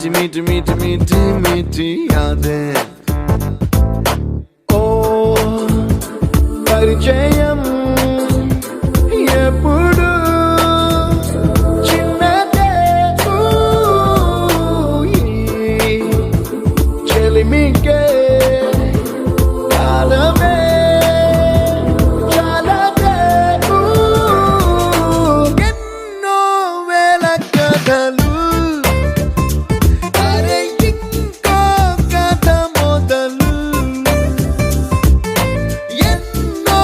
मीठी मीठी मीठी मीठी मीठी यादें ओ परिचयम ఎప్పుడు చిన్నదే చెలిమికే కాలమే చాలదే ఎన్నో వేల కథలు అరే ఇంకో కథ మొదలు ఎన్నో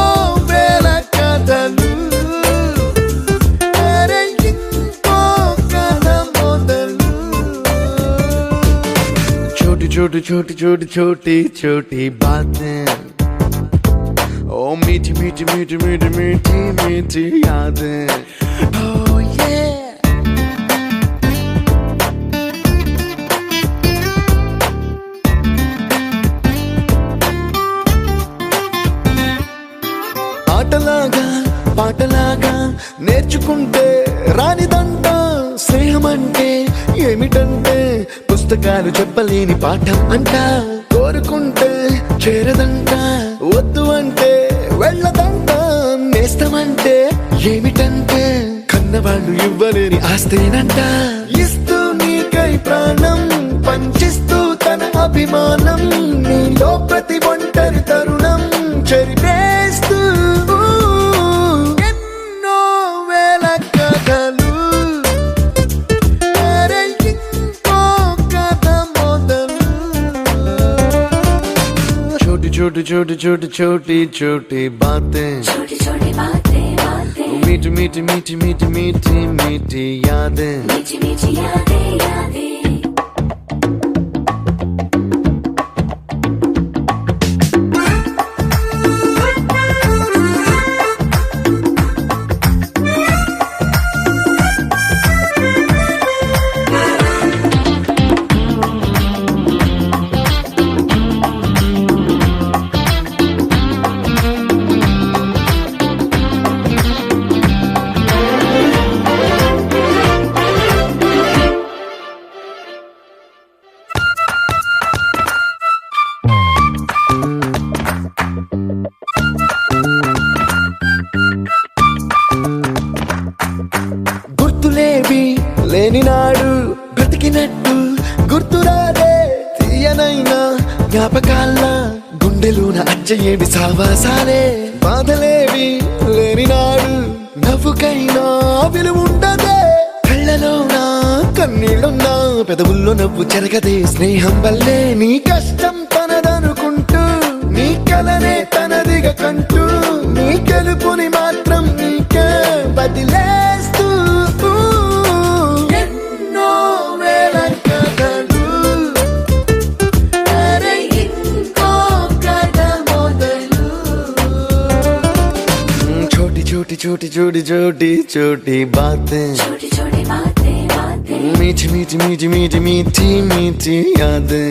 వేల కథలు छोटी छोटी छोटी छोटी छोटी बातें ओ मीठी मीठी मीठी मीठी मीठी मीठी यादें oh yeah ఆటలాగా పాటలాగా నేర్చుకుంటే రానిదంట స్నేహమంటే ఏమిటంటే పుస్తకాలు చెప్పలేని పాఠం అంట కోరుకుంటే చేరదంట వద్దు అంటే వెళ్ళదంట నేస్తమంటే ఏమిటంటే కన్నవాళ్ళు ఇవ్వలేని ఆస్తేనంట ఇస్తూ నీకై ప్రాణం పంచిస్తూ తన అభిమానం నీలో ప్రతి ఒంటరి తరుణం చెరిపేస్తూ ఎన్నో వేల కథలు छोटी छोटी छोटी छोटी छोटी बातें मीठी मीठी मीठी मीठी मीठी मीठी यादें గుర్తులేవి లేని నాడు బ్రతికినట్టు గుర్తురాదే తీయనైనా జ్ఞాపకాల గుండెలోన అచ్చయేవి సావాసాలే బాధలేవి లేని నాడు నవ్వుకైనా విలువుండదే కళ్ళలోనా కన్నీళ్ళున్నా పెదవుల్లో నవ్వు చెరగదే స్నేహం వల్లే నీ కష్టం తనదనుకుంటూ నీ కలనే తనదిగా కంటూ నీ గెలుపుని మాత్రం నీకే బదిలేస్తూ ఎన్నో వేల కథలు అరే ఇంకో కథ మొదలు छोटी छोटी छोटी छोटी छोटी छोटी बातें मीठी मीठी मीठी मीठी मीठी मीठी यादें